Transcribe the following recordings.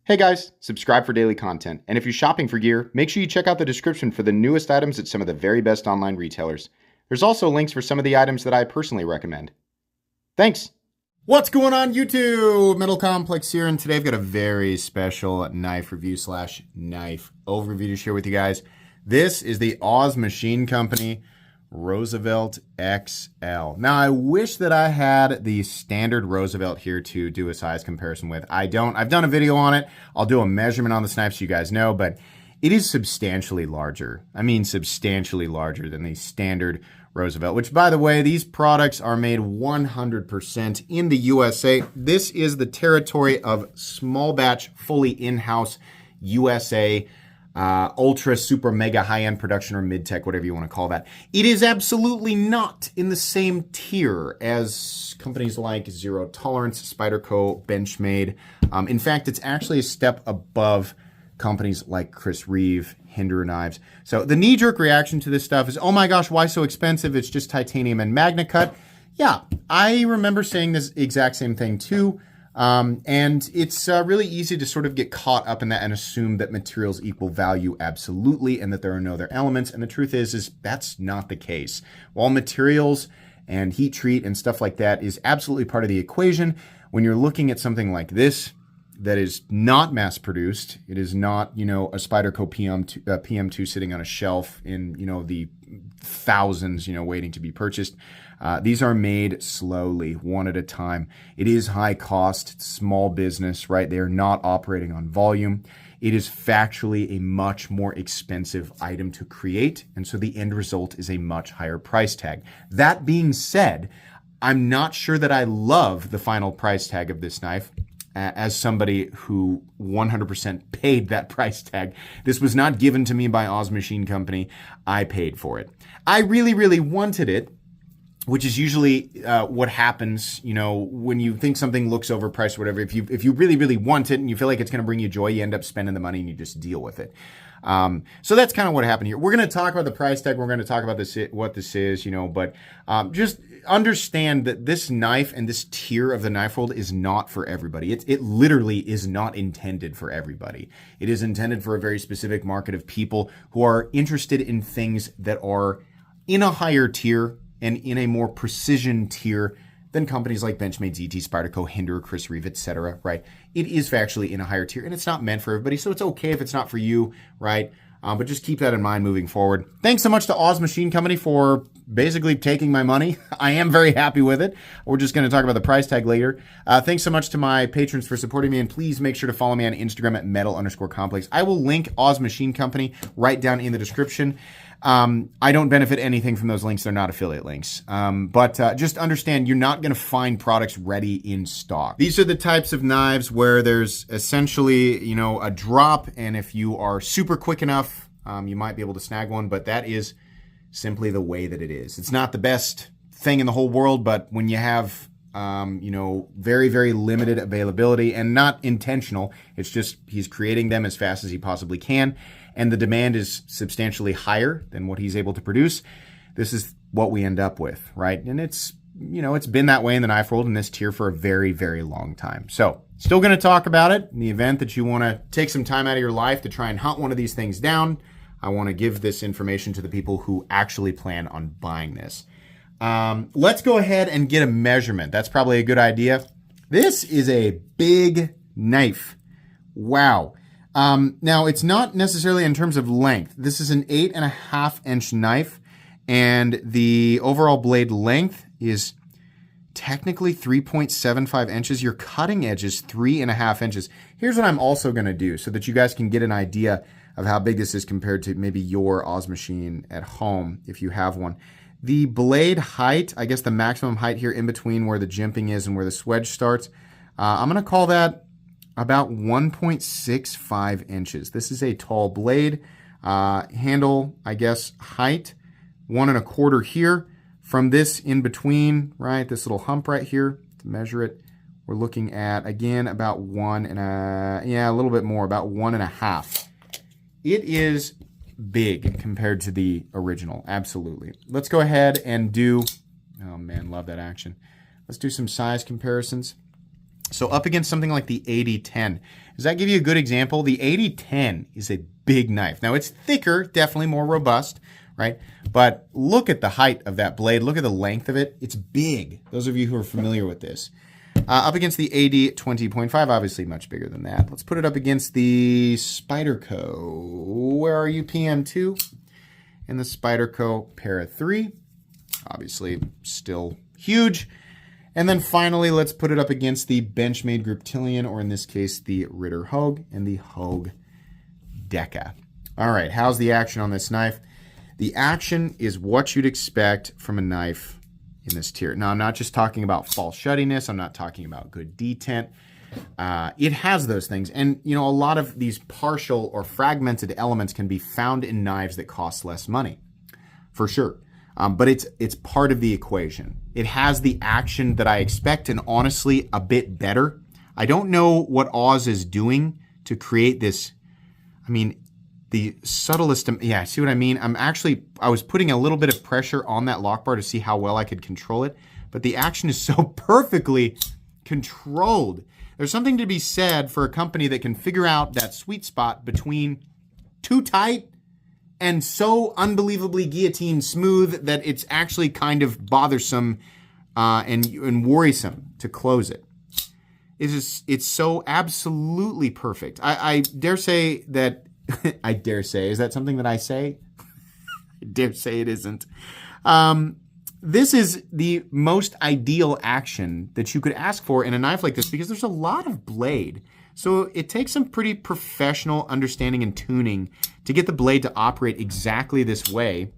Hey guys, subscribe for daily content. And if you're shopping for gear, make sure you check out the description for the newest items at some of the very best online retailers. There's also links for some of the items that I personally recommend. Thanks! What's going on YouTube? Metal Complex here, and today I've got a very special knife review / knife overview to share with you guys. This is the Oz Machine Company Roosevelt XL. Now, I wish that I had the standard Roosevelt here to do a size comparison with. I don't. I've done a video on it. I'll do a measurement on this knife so you guys know, but it is substantially larger. I mean, substantially larger than the standard Roosevelt, which, by the way, these products are made 100% in the USA. This is the territory of small batch, fully in-house USA ultra, super, mega, high-end production or mid-tech, whatever you want to call that. It is absolutely not in the same tier as companies like Zero Tolerance, Spyderco, Benchmade. In fact, it's actually a step above companies like Chris Reeve, Hinder Knives. So the knee-jerk reaction to this stuff is, oh my gosh, why so expensive? It's just titanium and Magna Cut. Yeah, I remember saying this exact same thing too. And it's really easy to sort of get caught up in that and assume that materials equal value absolutely and that there are no other elements. And the truth is that's not the case. While materials and heat treat and stuff like that is absolutely part of the equation, when you're looking at something like this that is not mass produced, it is not, you know, a Spyderco PM2 sitting on a shelf in, you know, the thousands, you know, waiting to be purchased. These are made slowly, one at a time. It is high cost, small business, right? They are not operating on volume. It is factually a much more expensive item to create, and so the end result is a much higher price tag. That being said, I'm not sure that I love the final price tag of this knife. As somebody who 100% paid that price tag. This was not given to me by Oz Machine Company. I paid for it. I really, really wanted it, which is usually what happens, you know, when you think something looks overpriced or whatever. If you really, really want it and you feel like it's going to bring you joy, you end up spending the money and you just deal with it. So that's kind of what happened here. We're going to talk about the price tag. We're going to talk about this, what this is, you know, but just understand that this knife and this tier of the knife world is not for everybody. It literally is not intended for everybody. It is intended for a very specific market of people who are interested in things that are in a higher tier and in a more precision tier than companies like Benchmade, ZT, Spyderco, Hinder, Chris Reeve, etc., right? It is factually in a higher tier, and it's not meant for everybody, so it's okay if it's not for you, right? But just keep that in mind moving forward. Thanks so much to Oz Machine Company for basically taking my money. I am very happy with it. We're just going to talk about the price tag later. Thanks so much to my patrons for supporting me, and please make sure to follow me on Instagram at metal_complex. I will link Oz Machine Company right down in the description. I don't benefit anything from those links. They're not affiliate links. But just understand you're not going to find products ready in stock. These are the types of knives where there's essentially, you know, a drop, and if you are super quick enough, you might be able to snag one, but that is simply the way that it is. It's not the best thing in the whole world, but when you have, you know, very, very limited availability and not intentional, it's just he's creating them as fast as he possibly can, and the demand is substantially higher than what he's able to produce. This is what we end up with, right? And it's, you know, it's been that way in the knife world in this tier for a very, very long time. So still going to talk about it in the event that you want to take some time out of your life to try and hunt one of these things down. I want to give this information to the people who actually plan on buying this. Let's go ahead and get a measurement. That's probably a good idea. This is a big knife. Wow. Now, it's not necessarily in terms of length. This is an 8.5-inch knife, and the overall blade length is technically 3.75 inches. Your cutting edge is 3.5 inches. Here's what I'm also going to do so that you guys can get an idea of how big this is compared to maybe your Oz machine at home, if you have one. The blade height, I guess the maximum height here in between where the jimping is and where the swedge starts, I'm going to call that about 1.65 inches. This is a tall blade. Handle, I guess, height, 1.25 here. From this in between, right, this little hump right here, to measure it, we're looking at, again, about a little bit more, about 1.5. It is big compared to the original, absolutely. Let's go ahead and do, oh man, love that action. Let's do some size comparisons. So up against something like the 8010. Does that give you a good example? The 8010 is a big knife. Now it's thicker, definitely more robust, right? But look at the height of that blade. Look at the length of it. It's big. Those of you who are familiar with this. Up against the 80-20.5, obviously much bigger than that. Let's put it up against the Spyderco. Where are you, PM2? And the Spyderco Para 3. Obviously still huge. And then finally, let's put it up against the Benchmade Griptilian, or in this case, the Ritter Hogue and the Hogue Deca. All right, how's the action on this knife? The action is what you'd expect from a knife in this tier. Now, I'm not just talking about false shuttiness. I'm not talking about good detent. It has those things. And, you know, a lot of these partial or fragmented elements can be found in knives that cost less money, for sure. But it's part of the equation. It has the action that I expect, and honestly, a bit better. I don't know what Oz is doing to create this. I mean, the subtlest, yeah, see what I mean? I was putting a little bit of pressure on that lock bar to see how well I could control it, but the action is so perfectly controlled. There's something to be said for a company that can figure out that sweet spot between too tight and so unbelievably guillotine smooth that it's actually kind of bothersome and worrisome to close it. It's so absolutely perfect. I dare say that, I dare say, is that something that I say? I dare say it isn't. This is the most ideal action that you could ask for in a knife like this because there's a lot of blade. So it takes some pretty professional understanding and tuning to get the blade to operate exactly this way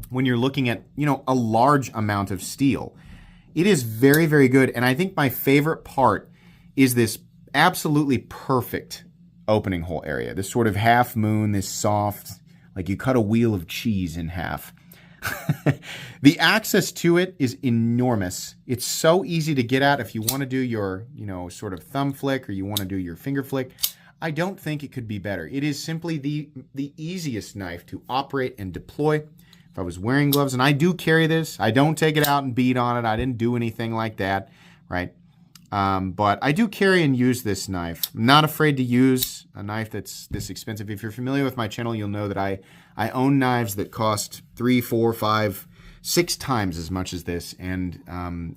when you're looking at, you know, a large amount of steel. It is very, very good. And I think my favorite part is this absolutely perfect opening hole area. This sort of half moon, this soft, like you cut a wheel of cheese in half. The access to it is enormous. It's so easy to get at if you want to do your, you know, sort of thumb flick or you want to do your finger flick. I don't think it could be better. It is simply the easiest knife to operate and deploy. If I was wearing gloves, and I do carry this, I don't take it out and beat on it. I didn't do anything like that, right? But I do carry and use this knife. I'm not afraid to use a knife that's this expensive. If you're familiar with my channel, you'll know that I own knives that cost 3, 4, 5, 6 times as much as this. And I'm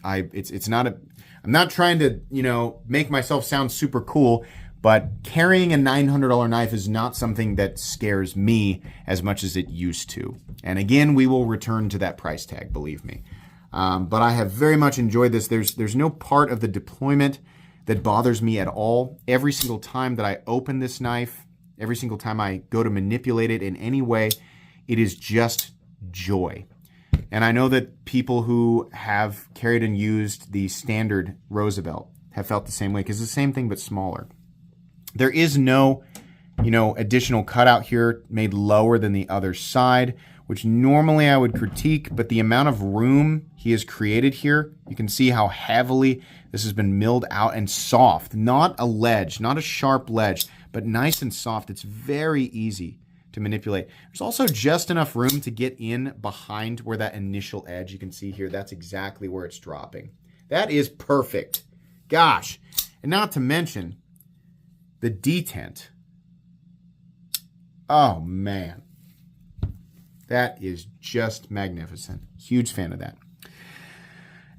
not trying to, you know, make myself sound super cool, but carrying a $900 knife is not something that scares me as much as it used to. And again, we will return to that price tag, believe me. But I have very much enjoyed this. There's no part of the deployment that bothers me at all. Every single time that I open this knife, every single time I go to manipulate it in any way, it is just joy. And I know that people who have carried and used the standard Roosevelt have felt the same way because it's the same thing but smaller. There is no, you know, additional cutout here made lower than the other side, which normally I would critique, but the amount of room he has created here, you can see how heavily this has been milled out and soft. Not a ledge, not a sharp ledge, but nice and soft. It's very easy to manipulate. There's also just enough room to get in behind where that initial edge, you can see here, that's exactly where it's dropping. That is perfect. Gosh. And not to mention the detent. Oh, man. That is just magnificent. Huge fan of that.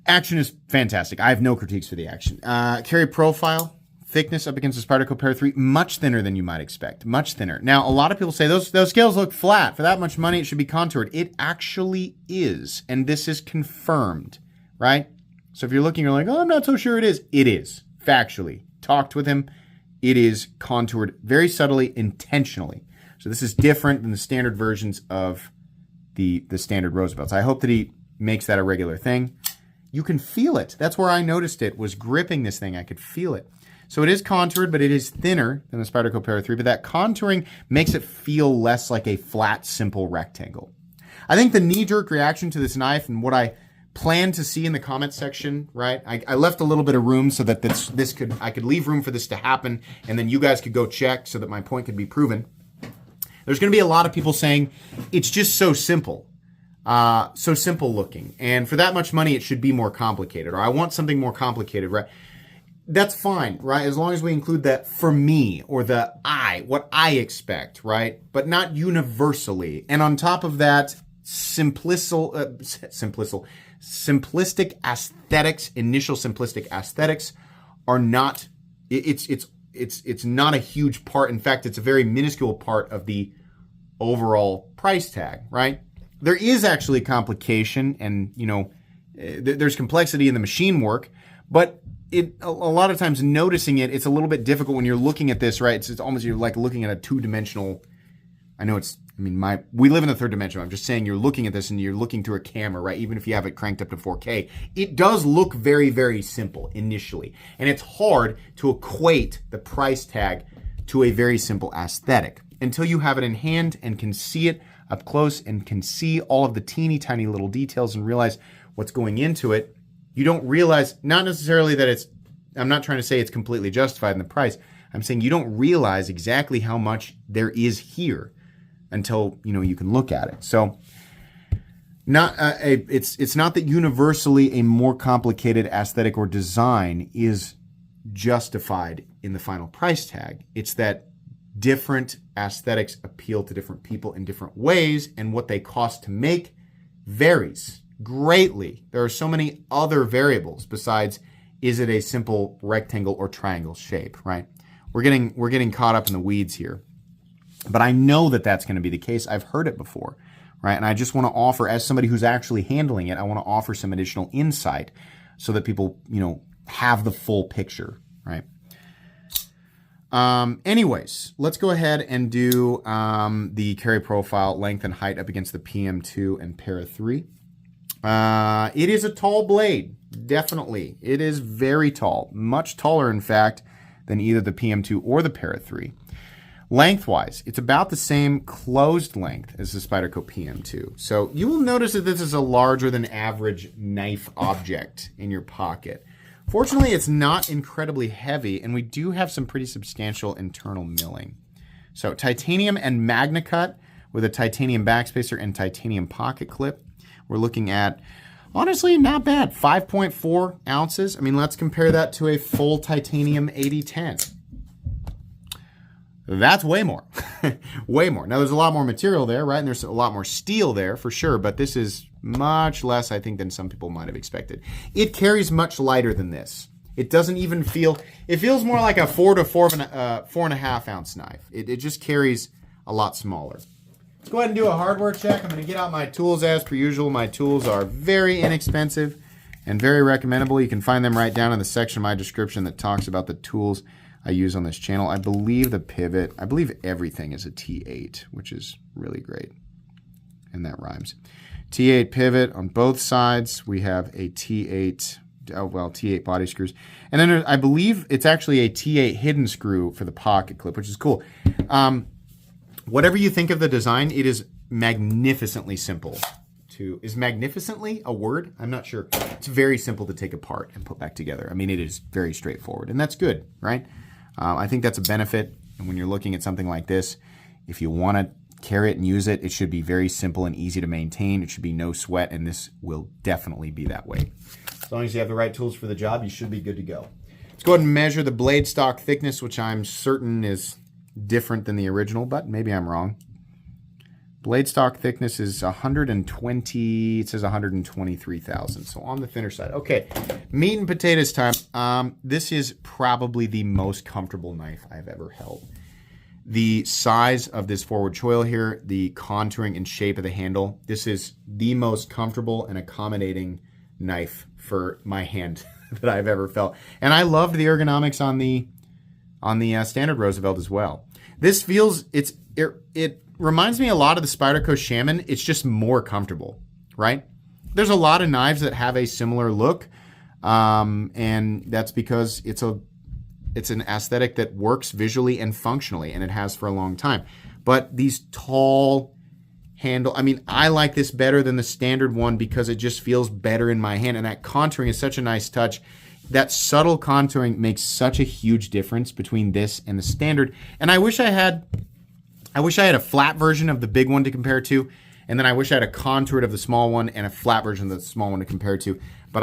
Action is fantastic. I have no critiques for the action. Carry profile, thickness up against the Spyderco Para 3, much thinner than you might expect. Much thinner. Now, a lot of people say those scales look flat. For that much money, it should be contoured. It actually is, and this is confirmed, right? So if you're looking, you're like, oh, I'm not so sure it is. It is, factually. Talked with him. It is contoured very subtly, intentionally. So this is different than the standard versions of the standard Roosevelts. I hope that he makes that a regular thing. You can feel it. That's where I noticed it, was gripping this thing. I could feel it. So it is contoured, but it is thinner than the Spyderco Para 3, but that contouring makes it feel less like a flat, simple rectangle. I think the knee-jerk reaction to this knife and what I plan to see in the comment section, right? I left a little bit of room so that I could leave room for this to happen, and then you guys could go check so that my point could be proven. There's going to be a lot of people saying, it's just so simple looking. And for that much money, it should be more complicated. Or I want something more complicated, right? that's fine, right? As long as we include the for me or the what I expect, right? But not universally. And on top of that, simplistic aesthetics, initial simplistic aesthetics are not, it's not a huge part. In fact, it's a very minuscule part of the overall price tag, right? There is actually complication and, there's complexity in the machine work, but a lot of times noticing it's a little bit difficult when you're looking at this, right? It's almost, you're like looking at a two-dimensional, we live in the third dimension. I'm just saying you're looking at this and you're looking through a camera, right? Even if you have it cranked up to 4K, it does look very, very simple initially. And it's hard to equate the price tag to a very simple aesthetic until you have it in hand and can see it up close and can see all of the teeny tiny little details and realize what's going into it. You don't realize, not necessarily that I'm not trying to say it's completely justified in the price. I'm saying you don't realize exactly how much there is here until, you can look at it. So it's not that universally a more complicated aesthetic or design is justified in the final price tag. It's that different aesthetics appeal to different people in different ways, and what they cost to make varies greatly. There are so many other variables besides, is it a simple rectangle or triangle shape, right? We're getting caught up in the weeds here. But I know that that's going to be the case. I've heard it before, right? And I just want to offer, as somebody who's actually handling it, I want to offer some additional insight so that people, have the full picture, right? Anyways, let's go ahead and do the carry profile length and height up against the PM2 and Para 3. It is a tall blade, definitely. It is very tall, much taller, in fact, than either the PM2 or the Para 3. Lengthwise, it's about the same closed length as the Spyderco PM2. So you will notice that this is a larger than average knife object in your pocket. Fortunately, it's not incredibly heavy, and we do have some pretty substantial internal milling. So titanium and Magna Cut with a titanium backspacer and titanium pocket clip. We're looking at, honestly, not bad, 5.4 ounces. Let's compare that to a full titanium 8010. That's way more, way more. Now, there's a lot more material there, right? And there's a lot more steel there for sure, but this is much less, I think, than some people might have expected. It carries much lighter than this. It doesn't even feel, it feels more like a 4 to 4.5 ounce knife. It just carries a lot smaller. Let's go ahead and do a hardware check. I'm going to get out my tools as per usual. My tools are very inexpensive and very recommendable. You can find them right down in the section of my description that talks about the tools I use on this channel. I believe the pivot, I believe everything is a T8, which is really great. And that rhymes. T8 pivot on both sides. We have a T8, T8 body screws. And then I believe it's actually a T8 hidden screw for the pocket clip, which is cool. Whatever you think of the design, it is magnificently simple. Is magnificently a word? I'm not sure. It's very simple to take apart and put back together. It is very straightforward, and that's good, right? I think that's a benefit. And when you're looking at something like this, if you want to carry it and use it, it should be very simple and easy to maintain. It should be no sweat, and this will definitely be that way. As long as you have the right tools for the job, you should be good to go. Let's go ahead and measure the blade stock thickness, which I'm certain is different than the original, but maybe I'm wrong. Blade stock thickness is 120, it says 123 thousandths, so on the thinner side. Okay, meat and potatoes time. This is probably the most comfortable knife I've ever held. The size of this forward choil here, the contouring and shape of the handle, this is the most comfortable and accommodating knife for my hand that I've ever felt. And I loved the ergonomics on the standard Roosevelt as well. This feels, it reminds me a lot of the Spyderco Shaman. It's just more comfortable, right? There's a lot of knives that have a similar look, and that's because it's an aesthetic that works visually and functionally, and it has for a long time. But these tall handle, I like this better than the standard one because it just feels better in my hand, and that contouring is such a nice touch. That subtle contouring makes such a huge difference between this and the standard. And I wish I had a flat version of the big one to compare to, and then I wish I had a contoured of the small one and a flat version of the small one to compare to. But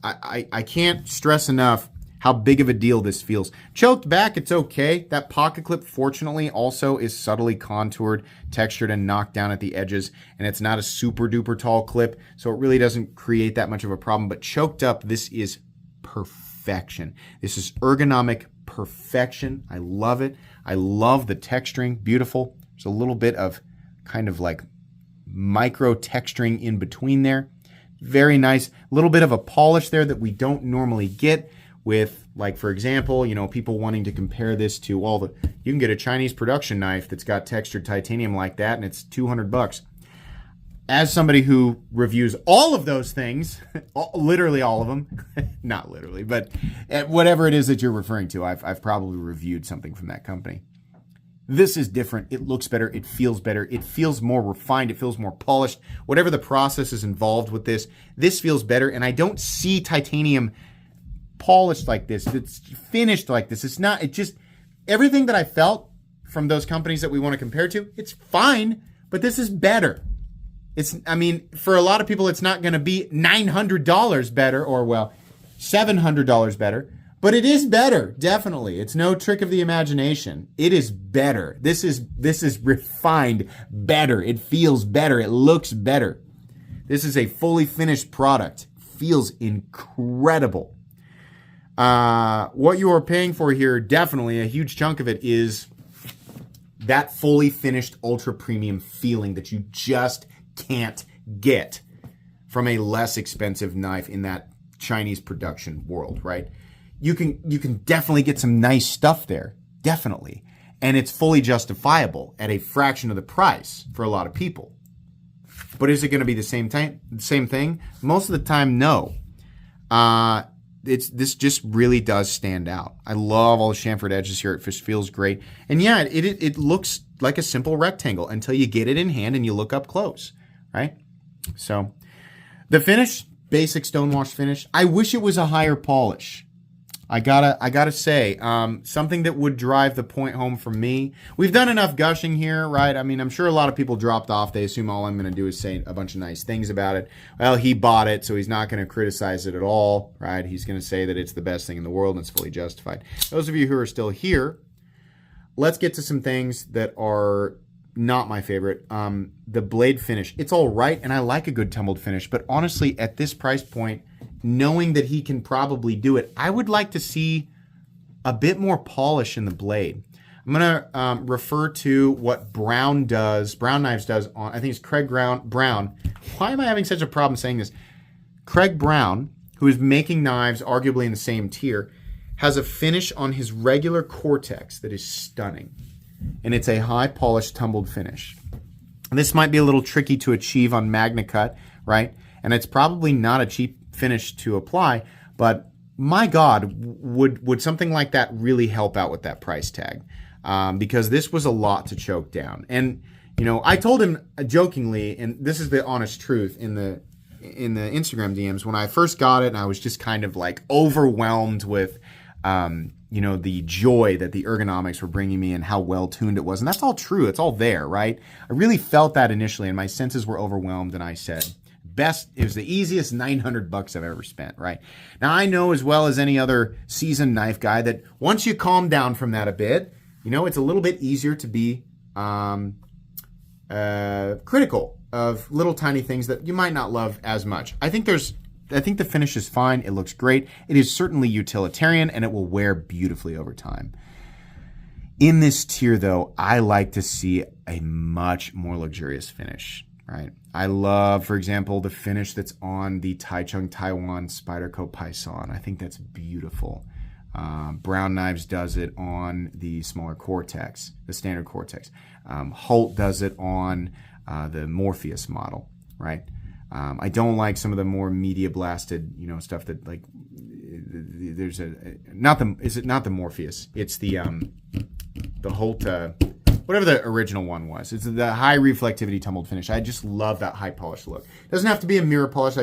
I can't stress enough how big of a deal this feels. Choked back, it's okay. That pocket clip, fortunately, also is subtly contoured, textured, and knocked down at the edges, and it's not a super duper tall clip, so it really doesn't create that much of a problem. But choked up, this is perfection. This is ergonomic perfection. I love it. I love the texturing, beautiful. There's a little bit of kind of like micro texturing in between there. Very nice. A little bit of a polish there that we don't normally get with, like, for example, you know, people wanting to compare this to all the, you can get a Chinese production knife that's got textured titanium like that and it's $200. As somebody who reviews all of those things, literally all of them, not literally, but whatever it is that you're referring to, I've probably reviewed something from that company. This is different. It looks better. It feels better. It feels more refined. It feels more polished. Whatever the process is involved with this, this feels better. And I don't see titanium polished like this. It's finished like this. It's not, it just, everything that I felt from those companies that we want to compare to, it's fine, but this is better. It's, I mean, for a lot of people, it's not going to be $900 better or, well, $700 better, but it is better, definitely. It's no trick of the imagination. It is better. This is refined better. It feels better. It looks better. This is a fully finished product. Feels incredible. What you are paying for here, definitely a huge chunk of it is that fully finished ultra premium feeling that you just can't get from a less expensive knife in that Chinese production world, right? You can definitely get some nice stuff there, definitely. And it's fully justifiable at a fraction of the price for a lot of people. But is it going to be the same thing? Most of the time, no. This just really does stand out. I love all the chamfered edges here. It just feels great. And yeah, it looks like a simple rectangle until you get it in hand and you look up close, right? So the finish, basic stonewash finish. I wish it was a higher polish. I gotta say, something that would drive the point home for me. We've done enough gushing here, right? I mean, I'm sure a lot of people dropped off. They assume all I'm going to do is say a bunch of nice things about it. Well, he bought it, so he's not going to criticize it at all, right? He's going to say that it's the best thing in the world and it's fully justified. Those of you who are still here, let's get to some things that are not my favorite. The blade finish. It's all right, and I like a good tumbled finish, but honestly, at this price point, knowing that he can probably do it, I would like to see a bit more polish in the blade. I'm going to refer to what Brown Knives does on, I think it's Craig Brown. Why am I having such a problem saying this? Craig Brown, who is making knives arguably in the same tier, has a finish on his regular Cortex that is stunning. And it's a high polished tumbled finish. This might be a little tricky to achieve on Magna Cut, right? And it's probably not a cheap finish to apply, but my God, would something like that really help out with that price tag? Because this was a lot to choke down. And, you know, I told him jokingly, and this is the honest truth in the Instagram DMs, when I first got it, and I was just kind of like overwhelmed with, you know, the joy that the ergonomics were bringing me and how well tuned it was. And that's all true. It's all there, right? I really felt that initially, and my senses were overwhelmed, and I said, it was the easiest $900 I've ever spent, right? Now, I know as well as any other seasoned knife guy that once you calm down from that a bit, you know, it's a little bit easier to be critical of little tiny things that you might not love as much. I think the finish is fine. It looks great. It is certainly utilitarian, and it will wear beautifully over time. In this tier, though, I like to see a much more luxurious finish, right? I love, for example, the finish that's on the Taichung Taiwan Spyderco Python. I think that's beautiful. Brown Knives does it on the smaller Cortex, the standard Cortex. Holt does it on the Morpheus model, right? I don't like some of the more media blasted, you know, stuff that like there's not the Morpheus? It's the Holt, whatever the original one was. It's the high reflectivity tumbled finish. I just love that high polish look. It doesn't have to be a mirror polish.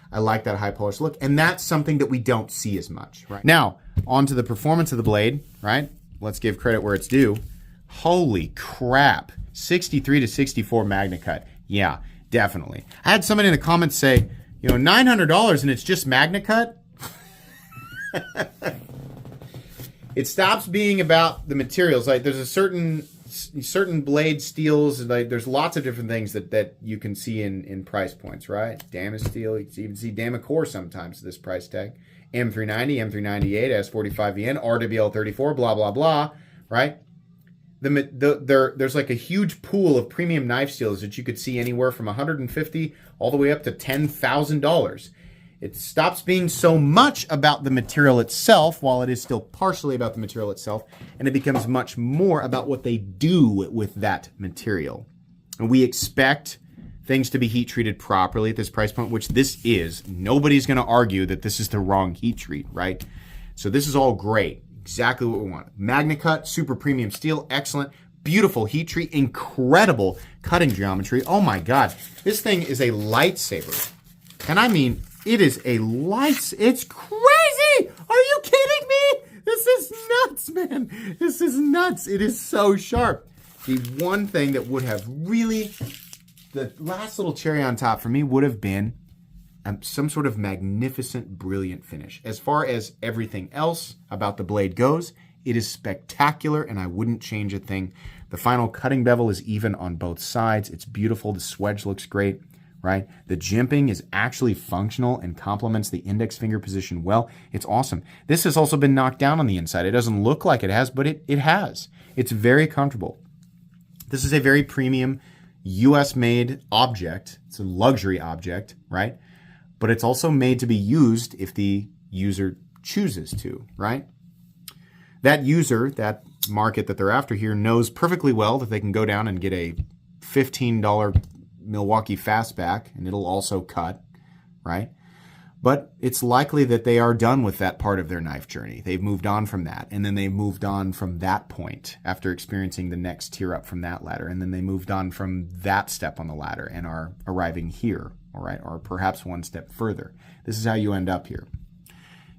I like that high polish look, and that's something that we don't see as much. Right now, on to the performance of the blade. Right, let's give credit where it's due. Holy crap, 63 to 64 Magna Cut. Yeah. Definitely. I had somebody in the comments say, you know, $900 and it's just Magna Cut. It stops being about the materials. Like there's a certain blade steels, like there's lots of different things that you can see in price points, right? Damas steel, you can even see Damacore sometimes this price tag. M390, M398, S45VN, RWL34, blah blah blah, right? There's like a huge pool of premium knife steels that you could see anywhere from $150 all the way up to $10,000. It stops being so much about the material itself, while it is still partially about the material itself, and it becomes much more about what they do with that material. And we expect things to be heat treated properly at this price point, which this is. Nobody's going to argue that this is the wrong heat treat, right? So this is all great. Exactly what we want. MagnaCut, super premium steel, excellent. Beautiful heat treat, incredible cutting geometry. Oh my God, this thing is a lightsaber. And I mean, it is it's crazy! Are you kidding me? This is nuts, man. This is nuts. It is so sharp. The one thing that would have really, the last little cherry on top for me would have been some sort of magnificent, brilliant finish. As far as everything else about the blade goes, it is spectacular and I wouldn't change a thing. The final cutting bevel is even on both sides. It's beautiful. The swedge looks great. Right? The jimping is actually functional and complements the index finger position well. It's awesome. This has also been knocked down on the inside. It doesn't look like it has, but it has. It's very comfortable. This is a very premium US-made object. It's a luxury object, right? But it's also made to be used if the user chooses to, right? That user, that market that they're after here, knows perfectly well that they can go down and get a $15 Milwaukee Fastback, and it'll also cut, right? But it's likely that they are done with that part of their knife journey. They've moved on from that, and then they moved on from that point after experiencing the next tier up from that ladder, and then they moved on from that step on the ladder and are arriving here, all right, or perhaps one step further. This is how you end up here.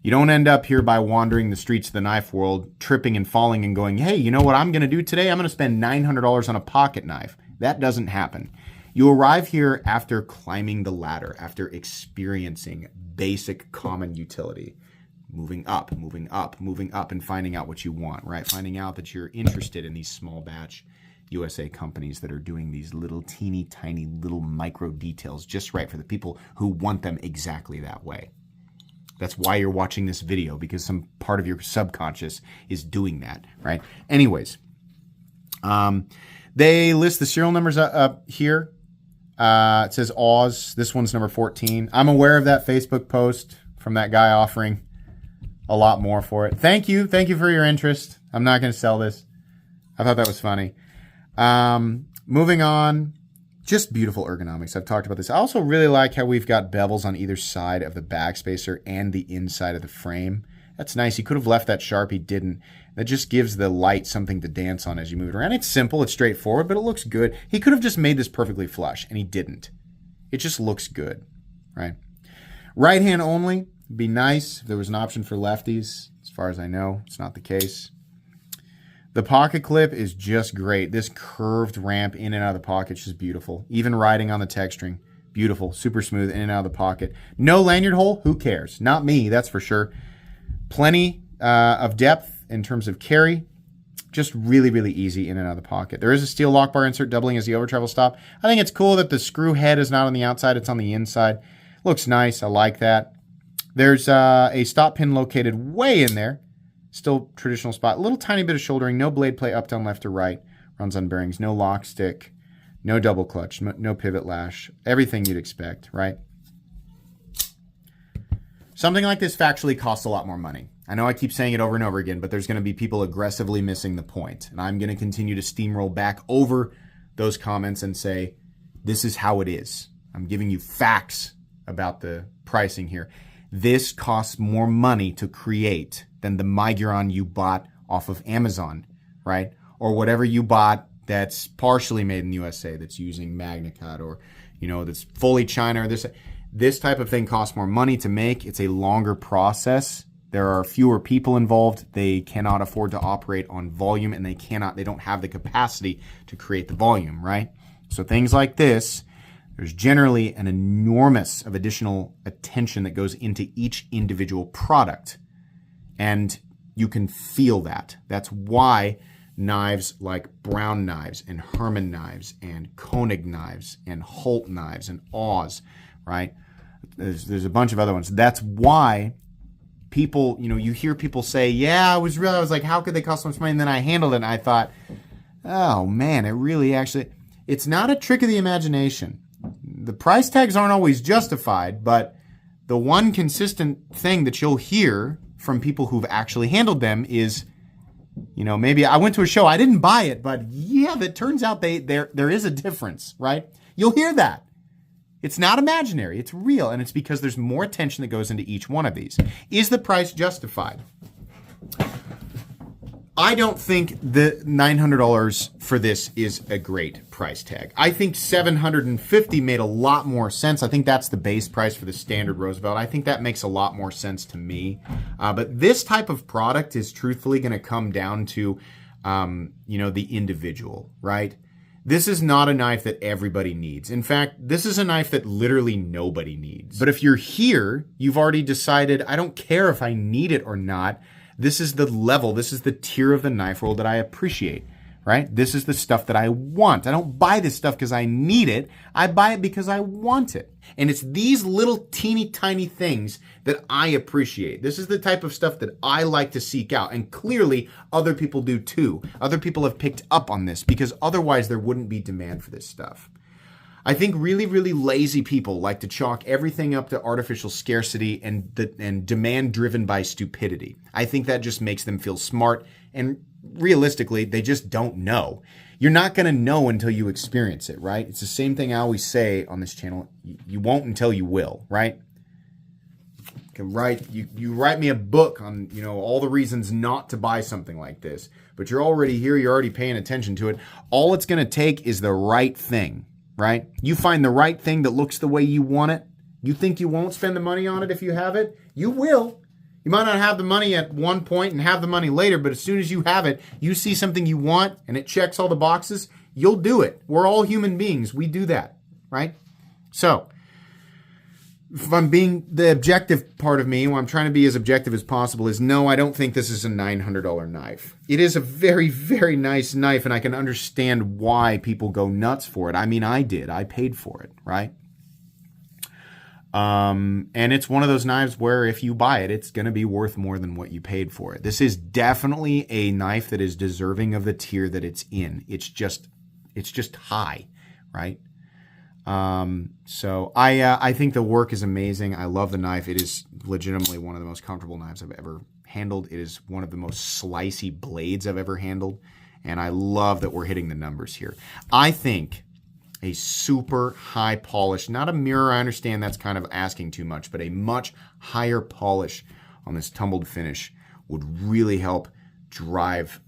You don't end up here by wandering the streets of the knife world, tripping and falling and going, hey, you know what I'm going to do today? I'm going to spend $900 on a pocket knife. That doesn't happen. You arrive here after climbing the ladder, after experiencing basic common utility, moving up, moving up, moving up, and finding out what you want, right? Finding out that you're interested in these small batch USA companies that are doing these little teeny tiny little micro details just right for the people who want them exactly that way. That's why you're watching this video, because some part of your subconscious is doing that, right? Anyways, they list the serial numbers up here. It says Oz. This one's number 14. I'm aware of that Facebook post from that guy offering a lot more for it. Thank you. Thank you for your interest. I'm not going to sell this. I thought that was funny. Moving on. Just beautiful ergonomics. I've talked about this. I also really like how we've got bevels on either side of the backspacer and the inside of the frame. That's nice. He could have left that sharp. He didn't. That just gives the light something to dance on as you move it around. It's simple. It's straightforward, but it looks good. He could have just made this perfectly flush, and he didn't. It just looks good, right? Right hand only. It'd be nice if there was an option for lefties. As far as I know, it's not the case. The pocket clip is just great. This curved ramp in and out of the pocket is just beautiful. Even riding on the texturing, beautiful. Super smooth in and out of the pocket. No lanyard hole? Who cares? Not me, that's for sure. Plenty of depth in terms of carry. Just really, really easy in and out of the pocket. There is a steel lock bar insert doubling as the over travel stop. I think it's cool that the screw head is not on the outside, it's on the inside. Looks nice, I like that. There's a stop pin located way in there. Still traditional spot. A little tiny bit of shouldering, no blade play up, down, left, or right. Runs on bearings, no lock stick, no double clutch, no pivot lash. Everything you'd expect, right? Something like this factually costs a lot more money. I know I keep saying it over and over again, but there's going to be people aggressively missing the point. And I'm going to continue to steamroll back over those comments and say, this is how it is. I'm giving you facts about the pricing here. This costs more money to create than the Miguron you bought off of Amazon, right? Or whatever you bought that's partially made in the USA that's using MagnaCut, or, you know, that's fully China, or this type of thing costs more money to make. It's a longer process. There are fewer people involved. They cannot afford to operate on volume, and they don't have the capacity to create the volume, right? So things like this, there's generally an enormous of additional attention that goes into each individual product. And You can feel that. That's why knives like Brown knives and Herman knives and Koenig knives and Holt knives and Oz, right? There's a bunch of other ones. That's why people, you hear people say, yeah, I was like, how could they cost so much money? And then I handled it and I thought, oh man, it's not a trick of the imagination. The price tags aren't always justified, but the one consistent thing that you'll hear from people who've actually handled them is, maybe I went to a show, I didn't buy it, but yeah, it turns out there is a difference, right? You'll hear that. It's not imaginary, it's real, and it's because there's more attention that goes into each one of these. Is the price justified? I don't think the $900 for this is a great price tag. I think $750 made a lot more sense. I think that's the base price for the standard Roosevelt. I think that makes a lot more sense to me. But this type of product is truthfully going to come down to, the individual, right? This is not a knife that everybody needs. In fact, this is a knife that literally nobody needs. But if you're here, you've already decided, I don't care if I need it or not. This is the level, this is the tier of the knife world that I appreciate, right? This is the stuff that I want. I don't buy this stuff because I need it. I buy it because I want it. And it's these little teeny tiny things that I appreciate. This is the type of stuff that I like to seek out. And clearly other people do too. Other people have picked up on this because otherwise there wouldn't be demand for this stuff. I think really, really lazy people like to chalk everything up to artificial scarcity and demand driven by stupidity. I think that just makes them feel smart, and realistically, they just don't know. You're not going to know until you experience it, right? It's the same thing I always say on this channel. You won't until you will, right? You write me a book on, all the reasons not to buy something like this, but you're already here, you're already paying attention to it. All it's going to take is the right thing. Right? You find the right thing that looks the way you want it. You think you won't spend the money on it if you have it? You will. You might not have the money at one point and have the money later, but as soon as you have it, you see something you want and it checks all the boxes, you'll do it. We're all human beings. We do that, right? So, if I'm being the objective part of me, what I'm trying to be as objective as possible is no, I don't think this is a $900 knife. It is a very, very nice knife, and I can understand why people go nuts for it. I mean, I did. I paid for it, right? And it's one of those knives where if you buy it, it's going to be worth more than what you paid for it. This is definitely a knife that is deserving of the tier that it's in. It's just high, right? So I think the work is amazing. I love the knife. It is legitimately one of the most comfortable knives I've ever handled. It is one of the most slicey blades I've ever handled. And I love that we're hitting the numbers here. I think a super high polish, not a mirror, I understand that's kind of asking too much, but a much higher polish on this tumbled finish would really help drive,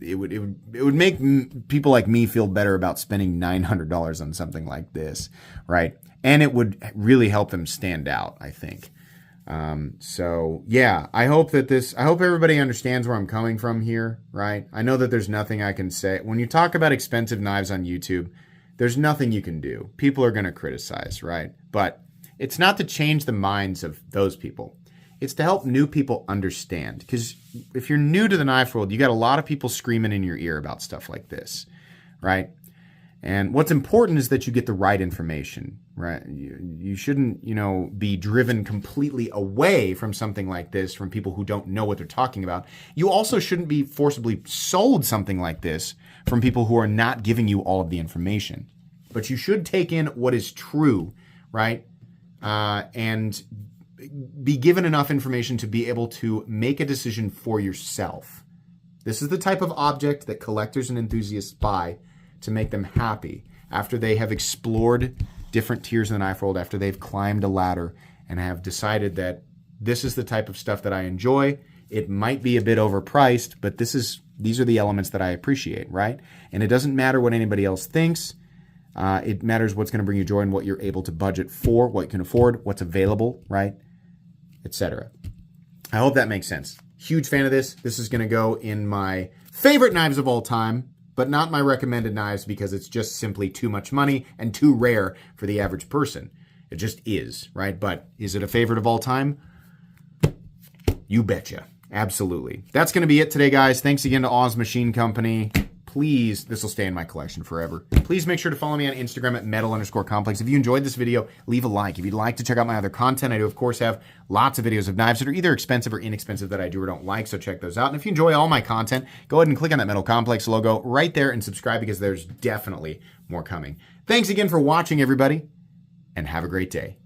it would make people like me feel better about spending $900 on something like this, right? And it would really help them stand out, I think. So yeah, I hope everybody understands where I'm coming from here, right? I know that there's nothing I can say. When you talk about expensive knives on YouTube, there's nothing you can do. People are going to criticize, right? But it's not to change the minds of those people. It's to help new people understand. Because if you're new to the knife world, you got a lot of people screaming in your ear about stuff like this, right? And what's important is that you get the right information, right? You shouldn't, be driven completely away from something like this from people who don't know what they're talking about. You also shouldn't be forcibly sold something like this from people who are not giving you all of the information. But you should take in what is true, right? And be given enough information to be able to make a decision for yourself. This is the type of object that collectors and enthusiasts buy to make them happy after they have explored different tiers of the knife world, after they've climbed a ladder and have decided that this is the type of stuff that I enjoy. It might be a bit overpriced, but these are the elements that I appreciate, right? And it doesn't matter what anybody else thinks. It matters what's going to bring you joy and what you're able to budget for, what you can afford, what's available, right? Etc. I hope that makes sense. Huge fan of this. This is going to go in my favorite knives of all time, but not my recommended knives because it's just simply too much money and too rare for the average person. It just is, right? But is it a favorite of all time? You betcha. Absolutely. That's going to be it today, guys. Thanks again to Oz Machine Company. Please, this will stay in my collection forever. Please make sure to follow me on Instagram at metal_complex. If you enjoyed this video, leave a like. If you'd like to check out my other content, I do, of course, have lots of videos of knives that are either expensive or inexpensive that I do or don't like, so check those out. And if you enjoy all my content, go ahead and click on that Metal Complex logo right there and subscribe because there's definitely more coming. Thanks again for watching, everybody, and have a great day.